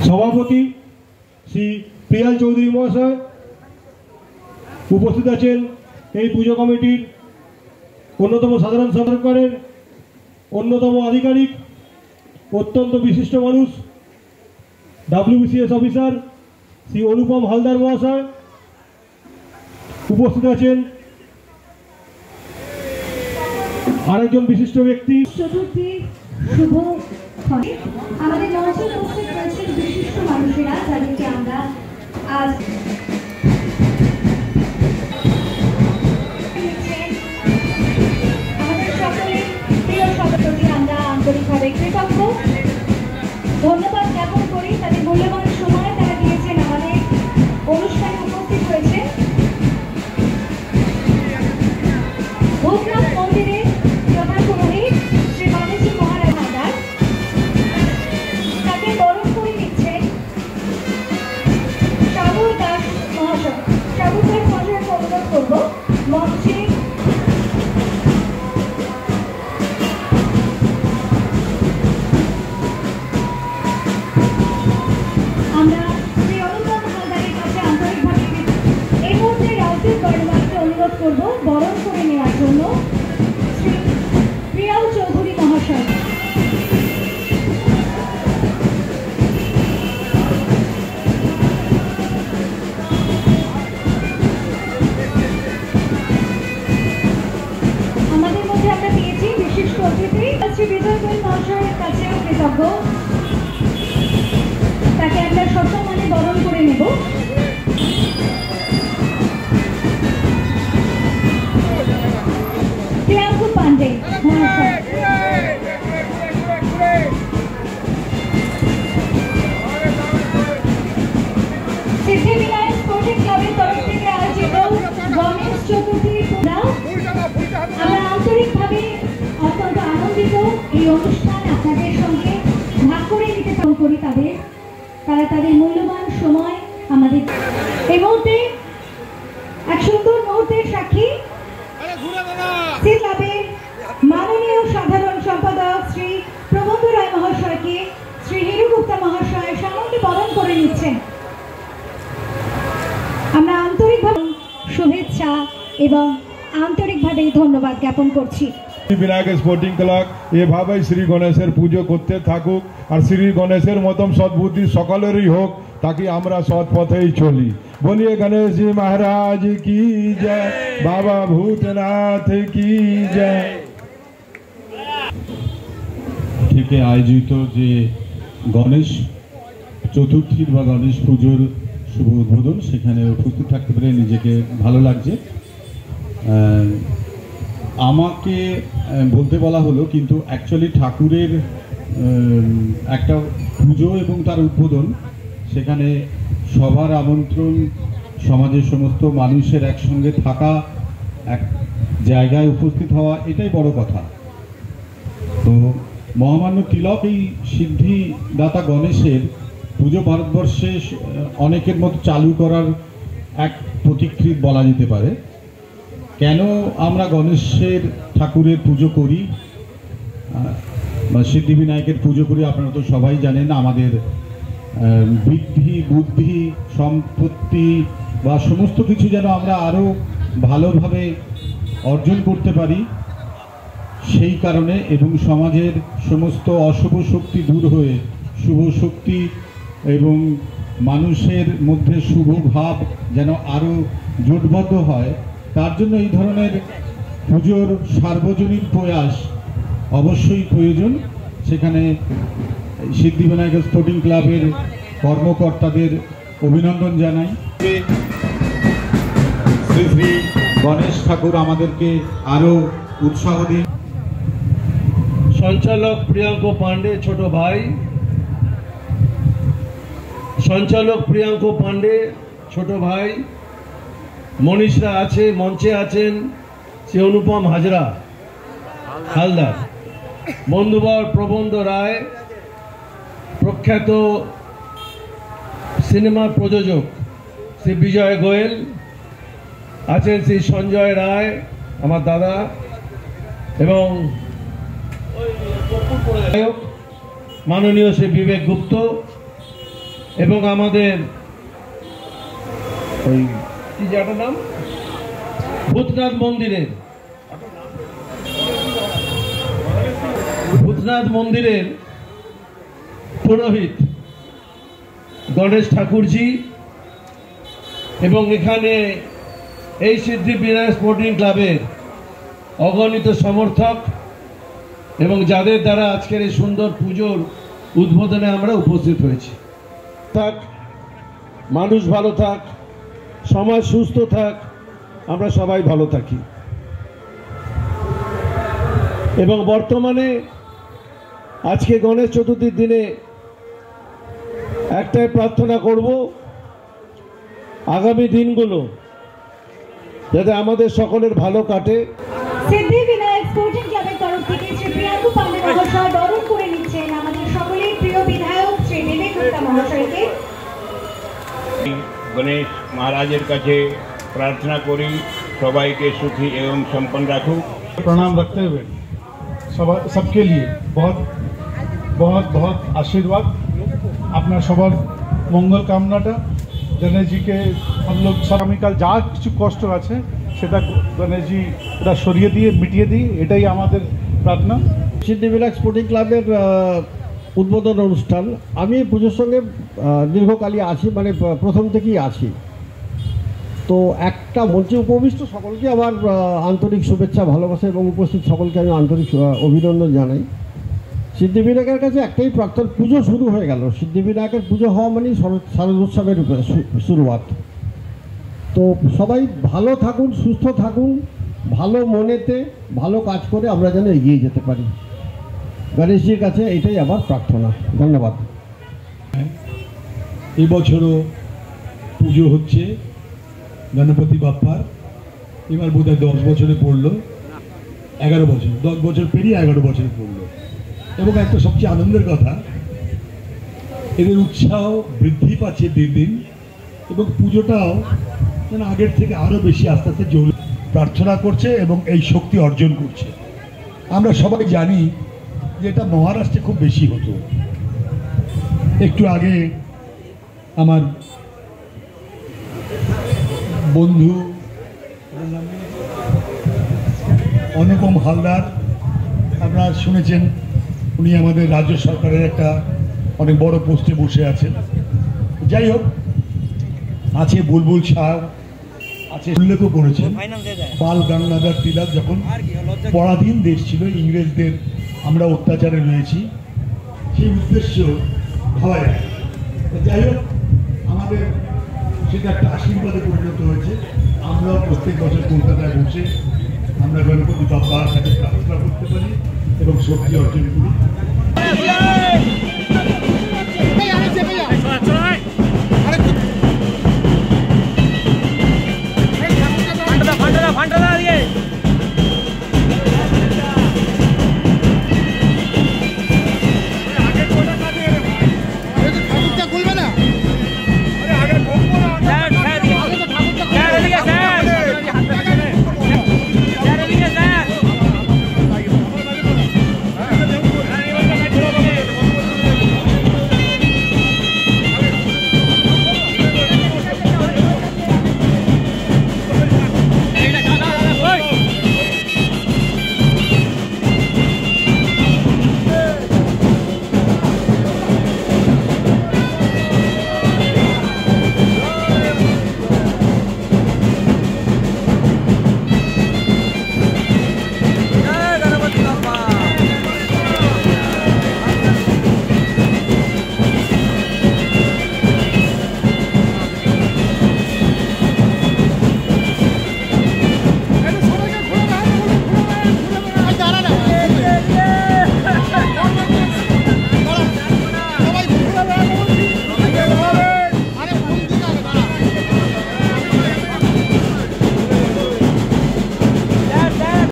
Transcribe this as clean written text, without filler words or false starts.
সভাপতি শ্রী প্রিয়াল চৌধুরী মহাশয়, উপস্থিত আছেন এই পুজো কমিটির অন্যতম সাধারণ সম্পাদকের অন্যতম আধিকারিক, অত্যন্ত বিশিষ্ট মানুষ, WBCS অফিসার শ্রী অনুপম হালদার মহাশয়, উপস্থিত আছেন আরেকজন বিশিষ্ট ব্যক্তি। চতুর্থী শুভ আমাদের মঞ্চে উপস্থিত রয়েছেন বিশিষ্ট মানুষেরা, যাদেরকে আমরা আজ আমাদের সকলের প্রিয় সভাপতি আমরা আন্তরিকভাবে কৃতজ্ঞ, ধন্যবাদ জ্ঞাপন করি। তাদের মূল্যবান সময় তারা দিয়েছেন, আমাদের অনুষ্ঠানে উপস্থিত হয়েছে। ভূতনাথ মন্দিরে প্রধান পুরোহিত শ্রী বাণিজ্য মহারাজ হালদার, তাকে বরণ করে নিচ্ছেন সাগর দাস মহাশয়। সাগর দাস মহাশয়কে অনুরোধ করব মঞ্চে আমরা শ্রী অনুপম হালদারের কাছে আন্তরিকভাবে এই মুহূর্তে রাউতের বড়মাকে অনুরোধ করব বরণ করে নেওয়ার জন্য শ্রী প্রিয়াল চৌধুরী মহাশয়। আমাদের মধ্যে আমরা পেয়েছি বিশিষ্ট অতিথি শ্রী বিজয় গোয়েল মহাশয়ের কাছেও কৃতজ্ঞ, তাকে আমরা সসম্মানে বরণ করে নেব। প্রিয়াঙ্কু পান্ডে মহাশয়, সিদ্ধিবিনায়ক স্পোর্টিং ক্লাবের তরফ থেকে আয়োজিত গণেশ চতুর্থী পূজা, আমরা আন্তরিকভাবে অত্যন্ত আনন্দিত এই অনুষ্ঠান আপনাদের সঙ্গে ভাগ করে নিতে করি। তারা তাদের মূল্যবান সময় আমাদের এই মুহূর্তে এক সুন্দর মুহূর্তের সাক্ষী ক্লাবের মাননীয় সাধারণ সম্পাদক শ্রী প্রবন্ধ রায় মহাশয়কে শ্রী হিরু গুপ্তা মহাশয় সামনে বরণ করে নিচ্ছেন। আমরা আন্তরিকভাবে শুভেচ্ছা এবং আন্তরিকভাবে ধন্যবাদ জ্ঞাপন করছি। বিনায়ক স্পোর্টিং ক্লাব এভাবেই শ্রী গণেশের পুজো করতে থাকুক, আর শ্রী গণেশের মতন সদ্বুদ্ধি সকলেরই হোক, তাকে আমরা সৎ পথেই চলি। বলিয়ে গণেশ জি মহারাজ কি জয়, বাবা ভূতনাথ কি জয়। থেকে আয়োজিত যে গণেশ চতুর্থীর বা গণেশ পুজোর শুভ উদ্বোধন, সেখানে উপস্থিত থাকতে পেরে নিজেকে ভালো লাগছে। আমাকে বলতে বলা হলো, কিন্তু অ্যাকচুয়ালি ঠাকুরের একটা পুজো এবং তার উদ্বোধন, সেখানে সবার আমন্ত্রণ, সমাজের সমস্ত মানুষের একসঙ্গে থাকা, এক জায়গায় উপস্থিত হওয়া, এটাই বড় কথা। তো মহামান্য তিলক এই সিদ্ধিদাতা গণেশের পুজো ভারতবর্ষে অনেকের মতো চালু করার এক প্রতিকৃত বলা যেতে পারে। কেন আমরা গণেশের ঠাকুরের পুজো করি বা সিদ্ধিবিনায়কের পুজো করি, আপনারা তো সবাই জানেন। আমাদের বৃদ্ধি, বুদ্ধি, সম্পত্তি বা সমস্ত কিছু যেন আমরা আরও ভালোভাবে অর্জন করতে পারি, সেই কারণে, এবং সমাজের সমস্ত অশুভ শক্তি দূর হয়ে শুভ শক্তি এবং মানুষের মধ্যে শুভ ভাব যেন আরও জোটবদ্ধ হয়, তার জন্য এই ধরনের পুজোর সার্বজনীন প্রয়াস অবশ্যই প্রয়োজন। সেখানে সিদ্ধিবিনায়ক স্পোর্টিং ক্লাবের কর্মকর্তাদের অভিনন্দন জানাই। শ্রী শ্রী গণেশ ঠাকুর আমাদেরকে আরও উৎসাহ দিন। সঞ্চালক প্রিয়াঙ্কু পান্ডে ছোট ভাই, সঞ্চালক প্রিয়াঙ্কু পান্ডে ছোট ভাই, মনীষরা আছে, মঞ্চে আছেন শ্রী অনুপম হালদার, বন্ধুবর প্রবন্ধ রায়, প্রখ্যাত সিনেমা প্রযোজক শ্রী বিজয় গোয়েল আছেন, শ্রী সঞ্জয় রায় আমার দাদা, এবং মাননীয় শ্রী বিবেক গুপ্ত, এবং আমাদের ওই কি জায়গাটার নাম ভূতনাথ মন্দিরের পুরোহিত গণেশ ঠাকুরজি এবং এখানে এই সিদ্ধিবিনায়ক স্পোর্টিং ক্লাবের অগণিত সমর্থক এবং যাদের দ্বারা আজকের এই সুন্দর পুজোর উদ্বোধনে আমরা উপস্থিত হয়েছি। থাক, মানুষ ভালো থাক, সমাজ সুস্থ থাক, আমরা সবাই ভালো থাকি। এবং বর্তমানে আজকে গণেশ চতুর্থীর দিনে একটাই প্রার্থনা করব, আগামী দিনগুলো যাতে আমাদের সকলের ভালো কাটে। সিদ্ধিবিনায়ক স্পোর্টিং ক্লাবের তরফ থেকে শ্রী প্রিয়াঙ্কু পান্ডে মহাশয় বরণ করে নিচ্ছেন আমাদের সকলের প্রিয় বিধায়ক শ্রী নিলেন গুপ্তা মহাশয়কে। गणेश महाराजेर काछे प्रार्थना करी सबाइके सुखी एवं सम्पन्न राखुक। प्रणाम रखते हुए सबके लिए बहुत बहुत बहुत आशीर्वाद, अपना सबार मंगल कामनाटा गणेश जी के हम लोग आगामीकाल जा किछु कष्ट आछे सेटा गणेश जी এটা সরিয়ে দিয়ে মিটিয়ে দিই, এটাই আমাদের প্রার্থনা। সিদ্ধিবিনায়ক স্পোর্টিং ক্লাবের উদ্বোধন অনুষ্ঠান, আমি পুজোর সঙ্গে দীর্ঘকালই আছি, মানে প্রথম থেকেই আছি। তো একটা মঞ্চে উপবিষ্ট সকলকে আমার আন্তরিক শুভেচ্ছা, ভালোবাসা এবং উপস্থিত সকলকে আমি আন্তরিক অভিনন্দন জানাই। সিদ্ধিবিনায়কের কাছে একটাই প্রার্থনা, পুজো শুরু হয়ে গেল, সিদ্ধিবিনায়কের পুজো হওয়া মানেই শারদোৎসবের শুরুয়াত। তো সবাই ভালো থাকুন, সুস্থ থাকুন, ভালো মনেতে ভালো কাজ করে আমরা যেন এগিয়ে যেতে পারি। গণেশজির কাছে এটাই আমার প্রার্থনা। ধন্যবাদ। এবছরও পুজো হচ্ছে গণপতি বাপ্পার, এবার বোধহয় 10 বছরে পড়লো, 11 বছর, 10 বছর পেরিয়ে 11 বছরে পড়লো। এবং একটা সবচেয়ে আনন্দের কথা, এদের উৎসাহ বৃদ্ধি পাচ্ছে দিন দিন, এবং পুজোটাও যেন আগের থেকে আরও বেশি আস্তে আস্তে জোর প্রার্থনা করছে এবং এই শক্তি অর্জন করছে। আমরা সবাই জানি যে এটা মহারাষ্ট্রে খুব বেশি হতো। একটু আগে আমার বন্ধু অনুপম হালদার, আপনারা শুনেছেন, উনি আমাদের রাজ্য সরকারের একটা অনেক বড় পোস্টে বসে আছেন। যাই হোক, আছে বুলবুল শাহ, আছে উল্লেখও করেছেন বাল গঙ্গাধর তিলক যখন পরাধীন দেশ ছিল, ইংরেজদের আমরা অত্যাচারে রয়েছি, সেই উদ্দেশ্য ভাবা যায়। যাই হোক, আমাদের সেটা একটা আশীর্বাদে পরিণত হয়েছে। আমরাও প্রত্যেক বছর কলকাতায় বসে আমরা গণপতি বাপ্পার কাছে প্রার্থনা করতে পারি এবং শক্তি অর্জন করি।